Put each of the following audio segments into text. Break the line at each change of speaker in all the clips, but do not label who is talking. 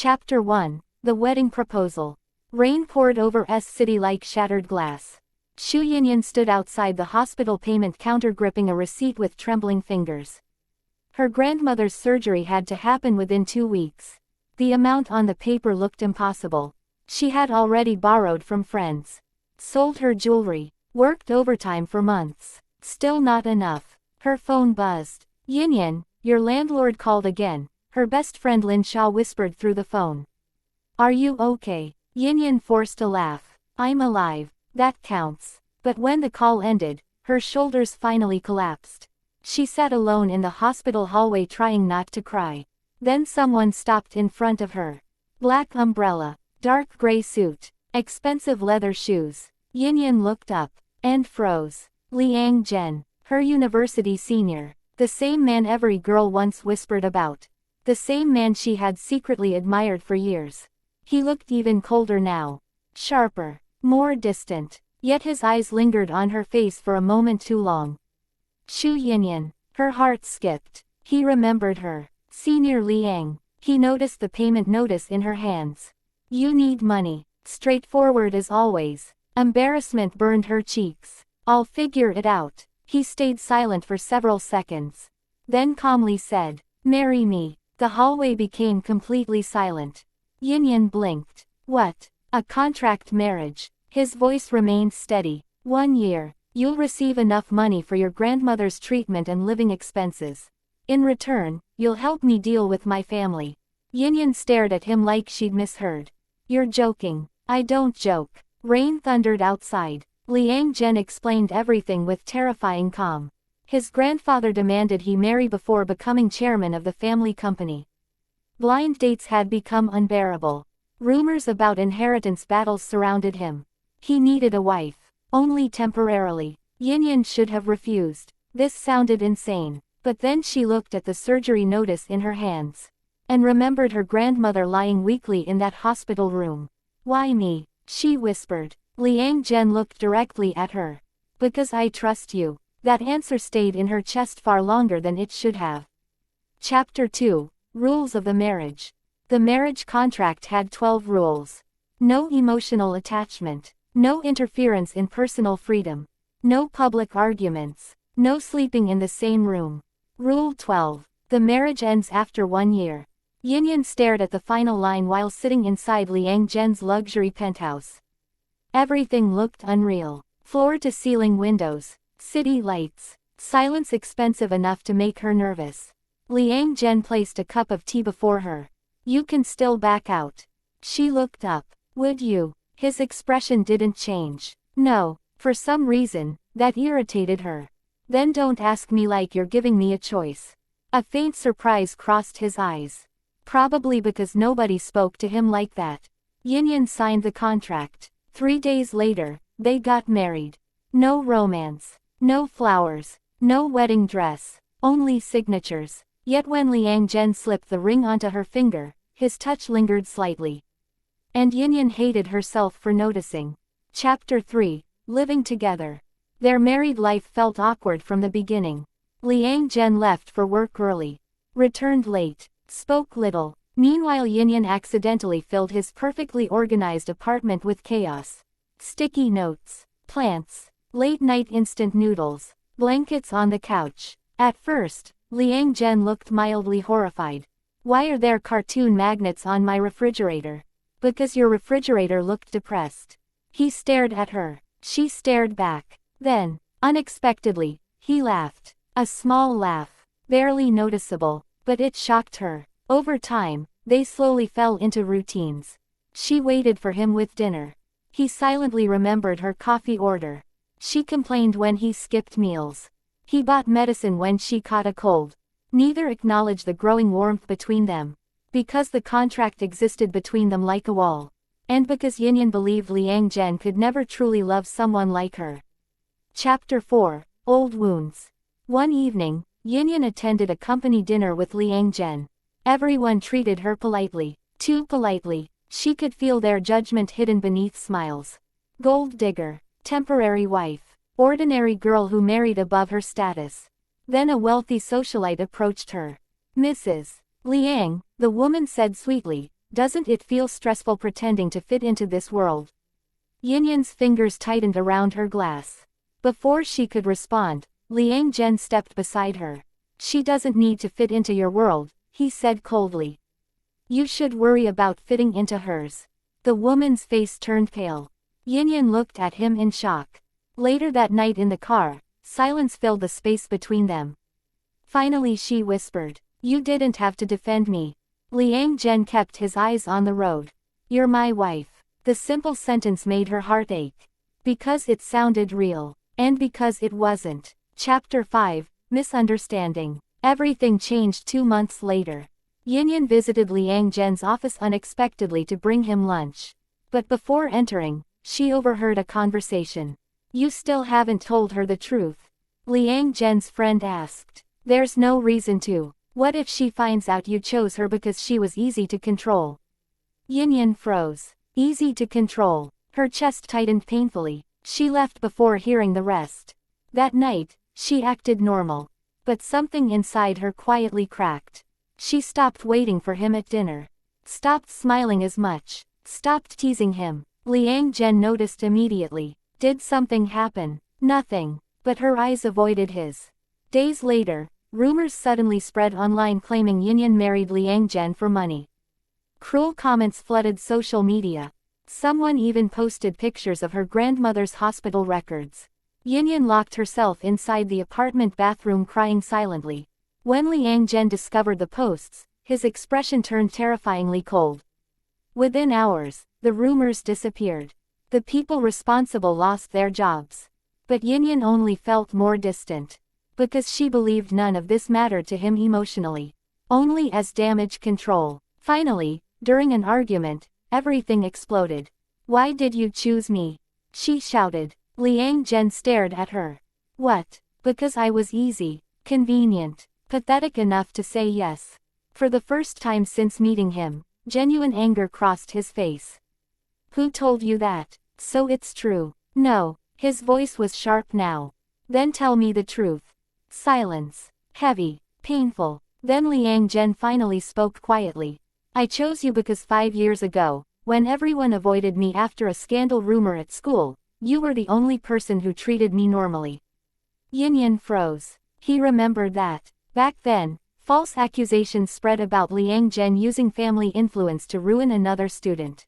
Chapter 1. The Wedding Proposal. Rain poured over S city like shattered glass. Yinyin stood outside the hospital payment counter gripping a receipt with trembling fingers. Her grandmother's surgery had to happen within 2 weeks. The amount on the paper looked impossible. She had already borrowed from friends, sold her jewelry, worked overtime for months. Still not enough. Her phone buzzed. Yinyin, your landlord called again, her best friend Lin Sha whispered through the phone. Are you okay? Yinyin forced a laugh. I'm alive, that counts. But when the call ended, her shoulders finally collapsed. She sat alone in the hospital hallway trying not to cry. Then someone stopped in front of her. Black umbrella, dark gray suit, expensive leather shoes. Yinyin looked up, and froze. Liang Zhen, her university senior. The same man every girl once whispered about. The same man she had secretly admired for years. He looked even colder now. Sharper, more distant, yet his eyes lingered on her face for a moment too long. Yinyin, her heart skipped. He remembered her. Senior Liang. He noticed the payment notice in her hands. You need money. Straightforward as always. Embarrassment burned her cheeks. I'll figure it out. He stayed silent for several seconds. Then calmly said, marry me. The hallway became completely silent. Yinyin blinked. What? A contract marriage. His voice remained steady. 1 year. You'll receive enough money for your grandmother's treatment and living expenses. In return, you'll help me deal with my family. Yinyin stared at him like she'd misheard. You're joking. I don't joke. Rain thundered outside. Liang Zhen explained everything with terrifying calm. His grandfather demanded he marry before becoming chairman of the family company. Blind dates had become unbearable. Rumors about inheritance battles surrounded him. He needed a wife. Only temporarily. Yinyin should have refused. This sounded insane. But then she looked at the surgery notice in her hands. And remembered her grandmother lying weakly in that hospital room. Why me? She whispered. Liang Zhen looked directly at her. Because I trust you. That answer stayed in her chest far longer than it should have. Chapter 2. Rules of the Marriage. The marriage contract had 12 rules. No emotional attachment. No interference in personal freedom. No public arguments. No sleeping in the same room. Rule 12. The marriage ends after 1 year. Yinyin stared at the final line while sitting inside Liang Zhen's luxury penthouse. Everything looked unreal. Floor-to-ceiling windows. City lights. Silence expensive enough to make her nervous. Liang Zhen placed a cup of tea before her. You can still back out. She looked up. Would you? His expression didn't change. No. For some reason, that irritated her. Then don't ask me like you're giving me a choice. A faint surprise crossed his eyes. Probably because nobody spoke to him like that. Yinyin signed the contract. 3 days later, they got married. No romance. No flowers. No wedding dress. Only signatures. Yet when Liang Zhen slipped the ring onto her finger, his touch lingered slightly. And Yinyin hated herself for noticing. Chapter 3. Living together. Their married life felt awkward from the beginning. Liang Zhen left for work early. Returned late. Spoke little. Meanwhile Yinyin accidentally filled his perfectly organized apartment with chaos. Sticky notes. Plants. Late-night instant noodles. Blankets on the couch. At first, Liang Zhen looked mildly horrified. Why are there cartoon magnets on my refrigerator? Because your refrigerator looked depressed. He stared at her. She stared back. Then, unexpectedly, he laughed. A small laugh. Barely noticeable, but it shocked her. Over time, they slowly fell into routines. She waited for him with dinner. He silently remembered her coffee order. She complained when he skipped meals. He bought medicine when she caught a cold. Neither acknowledged the growing warmth between them. Because the contract existed between them like a wall. And because Yinyin believed Liang Zhen could never truly love someone like her. Chapter 4. Old Wounds. One evening, Yinyin attended a company dinner with Liang Zhen. Everyone treated her politely. Too politely. She could feel their judgment hidden beneath smiles. Gold digger. Temporary wife. Ordinary girl who married above her status. Then a wealthy socialite approached her. Mrs. Liang, the woman said sweetly, Doesn't it feel stressful pretending to fit into this world? Yinyin's fingers tightened around her glass. Before she could respond, Liang Zhen stepped beside her. She doesn't need to fit into your world, he said coldly. You should worry about fitting into hers. The woman's face turned pale. Yinyin looked at him in shock. Later that night in the car, silence filled the space between them. Finally she whispered, "You didn't have to defend me." Liang Zhen kept his eyes on the road. "You're my wife." The simple sentence made her heart ache. Because it sounded real. And because it wasn't. Chapter 5, Misunderstanding. Everything changed 2 months later. Yinyin visited Liang Zhen's office unexpectedly to bring him lunch. But before entering, she overheard a conversation. "You still haven't told her the truth?" Liang Zhen's friend asked. "There's no reason to. What if she finds out you chose her because she was easy to control?" Yinyin froze. Easy to control. Her chest tightened painfully. She left before hearing the rest. That night, she acted normal. But something inside her quietly cracked. She stopped waiting for him at dinner. Stopped smiling as much. Stopped teasing him. Liang Zhen noticed immediately. Did something happen? Nothing. But her eyes avoided his. Days later, rumors suddenly spread online claiming Yinyin married Liang Zhen for money. Cruel comments flooded social media. Someone even posted pictures of her grandmother's hospital records. Yinyin locked herself inside the apartment bathroom crying silently. When Liang Zhen discovered the posts, his expression turned terrifyingly cold. Within hours, the rumors disappeared. The people responsible lost their jobs. But Yinyin only felt more distant. Because she believed none of this mattered to him emotionally. Only as damage control. Finally, during an argument, everything exploded. "Why did you choose me?" she shouted. Liang Zhen stared at her. "What? Because I was easy, convenient, pathetic enough to say yes." For the first time since meeting him, genuine anger crossed his face. "Who told you that? So it's true." "No." His voice was sharp now. "Then tell me the truth." Silence. Heavy. Painful. Then Liang Zhen finally spoke quietly. "I chose you because 5 years ago, when everyone avoided me after a scandal rumor at school, you were the only person who treated me normally." Yinyin froze. He remembered that. Back then, false accusations spread about Liang Zhen using family influence to ruin another student.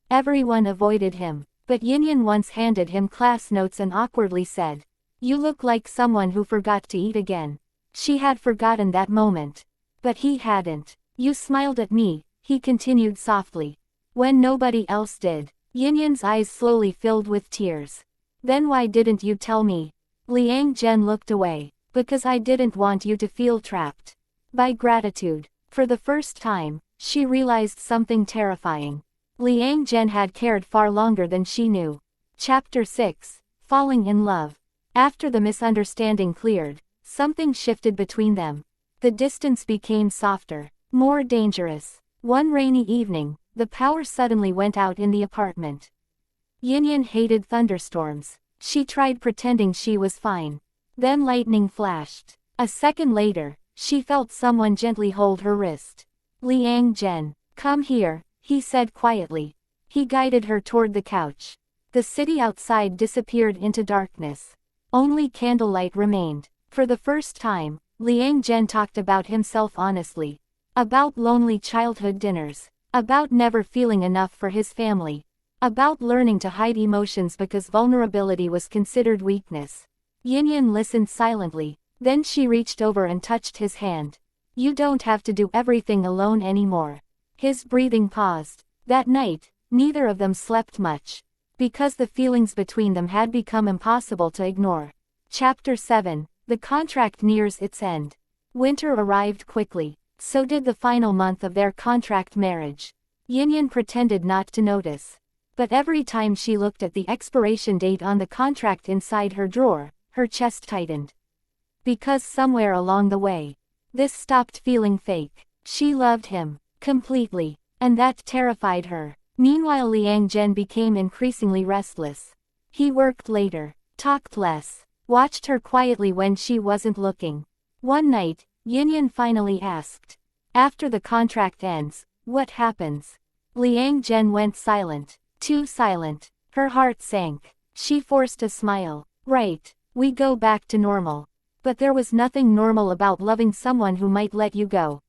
Everyone avoided him, but Yinyin once handed him class notes and awkwardly said, "You look like someone who forgot to eat again." She had forgotten that moment. But he hadn't. "You smiled at me," he continued softly. "When nobody else did." Yinyin's eyes slowly filled with tears. "Then why didn't you tell me?" Liang Zhen looked away. "Because I didn't want you to feel trapped." By gratitude. For the first time, she realized something terrifying. Liang Zhen had cared far longer than she knew. Chapter 6, Falling in Love. After the misunderstanding cleared, something shifted between them. The distance became softer, more dangerous. One rainy evening, the power suddenly went out in the apartment. Yinyin hated thunderstorms. She tried pretending she was fine. Then lightning flashed. A second later, she felt someone gently hold her wrist. "Liang Zhen, come here," he said quietly. He guided her toward the couch. The city outside disappeared into darkness. Only candlelight remained. For the first time, Liang Zhen talked about himself honestly. About lonely childhood dinners. About never feeling enough for his family. About learning to hide emotions because vulnerability was considered weakness. Yinyin listened silently, then she reached over and touched his hand. "You don't have to do everything alone anymore." His breathing paused. That night, neither of them slept much. Because the feelings between them had become impossible to ignore. Chapter 7, The contract nears its end. Winter arrived quickly. So did the final month of their contract marriage. Yinyin pretended not to notice. But every time she looked at the expiration date on the contract inside her drawer, her chest tightened. Because somewhere along the way, this stopped feeling fake. She loved him, completely, and that terrified her. Meanwhile Liang Zhen became increasingly restless. He worked later, talked less, watched her quietly when she wasn't looking. One night, Yinyin finally asked, "After the contract ends, What happens? Liang Zhen went silent. Too silent. Her heart sank. She forced a smile. Right, we go back to normal. But there was nothing normal about loving someone who might let you go.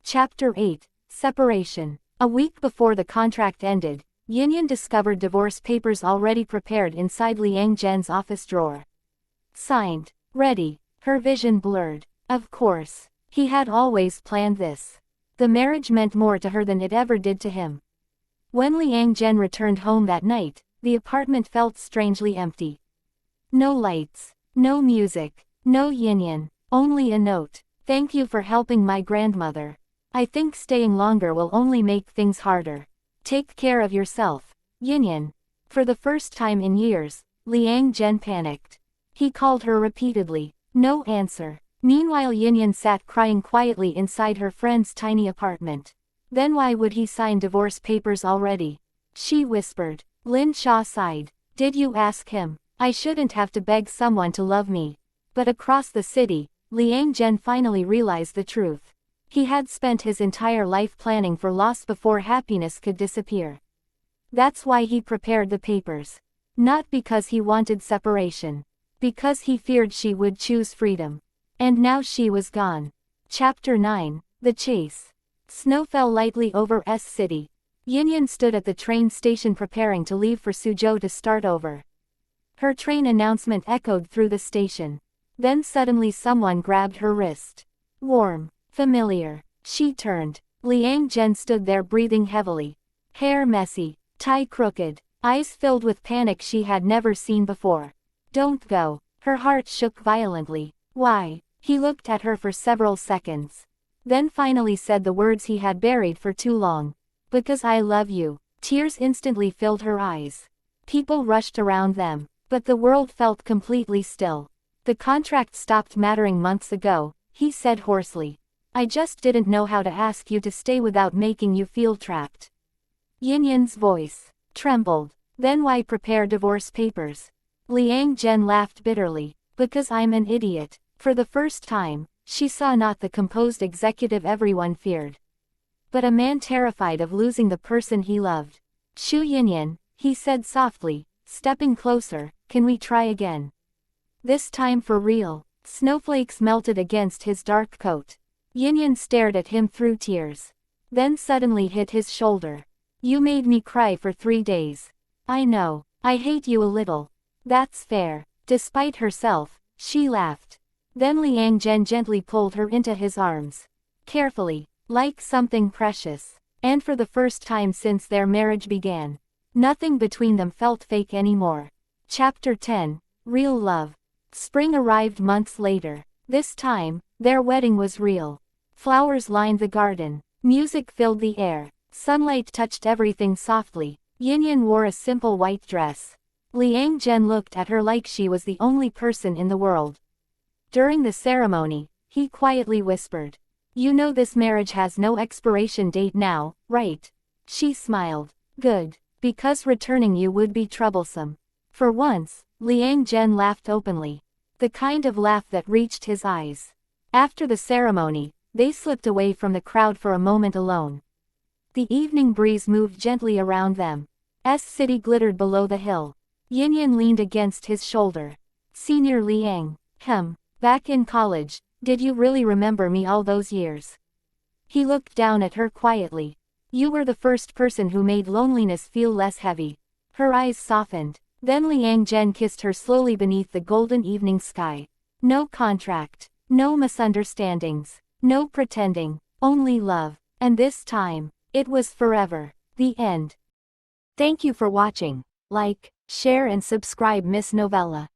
Chapter 8, Separation. A week before the contract ended, Yinyin discovered divorce papers already prepared inside Liang Zhen's office drawer. Signed. Ready. Her vision blurred. Of course. He had always planned this. The marriage meant more to her than it ever did to him. When Liang Zhen returned home that night, the apartment felt strangely empty. No lights. No music. No Yinyin. Only a note. Thank you for helping my grandmother. I think staying longer will only make things harder. Take care of yourself. Yinyin. For the first time in years, Liang Zhen panicked. He called her repeatedly. No answer. Meanwhile Yinyin sat crying quietly inside her friend's tiny apartment. Then why would he sign divorce papers already? She whispered. Lin Sha sighed. Did you ask him? I shouldn't have to beg someone to love me. But across the city, Liang Zhen finally realized the truth. He had spent his entire life planning for loss before happiness could disappear. That's why he prepared the papers. Not because he wanted separation. Because he feared she would choose freedom. And now she was gone. Chapter 9, The Chase. Snow fell lightly over S City. Yinyin stood at the train station preparing to leave for Suzhou to start over. Her train announcement echoed through the station. Then suddenly someone grabbed her wrist. Warm. Familiar. She turned. Liang Zhen stood there breathing heavily. Hair messy. Tie crooked. Eyes filled with panic she had never seen before. Don't go. Her heart shook violently. Why? He looked at her for several seconds. Then finally said the words he had buried for too long. Because I love you. Tears instantly filled her eyes. People rushed around them. But the world felt completely still. The contract stopped mattering months ago, he said hoarsely. I just didn't know how to ask you to stay without making you feel trapped. Yinyin's voice trembled. Then why prepare divorce papers? Liang Zhen laughed bitterly. Because I'm an idiot. For the first time, she saw not the composed executive everyone feared, but a man terrified of losing the person he loved. Shu Yinyin, he said softly, stepping closer, can we try again? This time for real. Snowflakes melted against his dark coat. Yinyin stared at him through tears. Then suddenly hit his shoulder. You made me cry for 3 days. I know. I hate you a little. That's fair. Despite herself, she laughed. Then Liang Zhen gently pulled her into his arms. Carefully, like something precious. And for the first time since their marriage began, nothing between them felt fake anymore. Chapter 10, Real Love. Spring arrived months later. This time, their wedding was real. Flowers lined the garden. Music filled the air. Sunlight touched everything softly. Yinyin wore a simple white dress. Liang Zhen looked at her like she was the only person in the world. During the ceremony, he quietly whispered. You know this marriage has no expiration date now, right? She smiled. Good. Because returning you would be troublesome. For once, Liang Zhen laughed openly. The kind of laugh that reached his eyes. After the ceremony, they slipped away from the crowd for a moment alone. The evening breeze moved gently around them. S City glittered below the hill. Yinyin leaned against his shoulder. Senior Liang, back in college, did you really remember me all those years? He looked down at her quietly. You were the first person who made loneliness feel less heavy. Her eyes softened. Then Liang Zhen kissed her slowly beneath the golden evening sky. No contract. No misunderstandings. No pretending. Only love. And this time, it was forever. The end. Thank you for watching. Like, share and subscribe Miss Novella.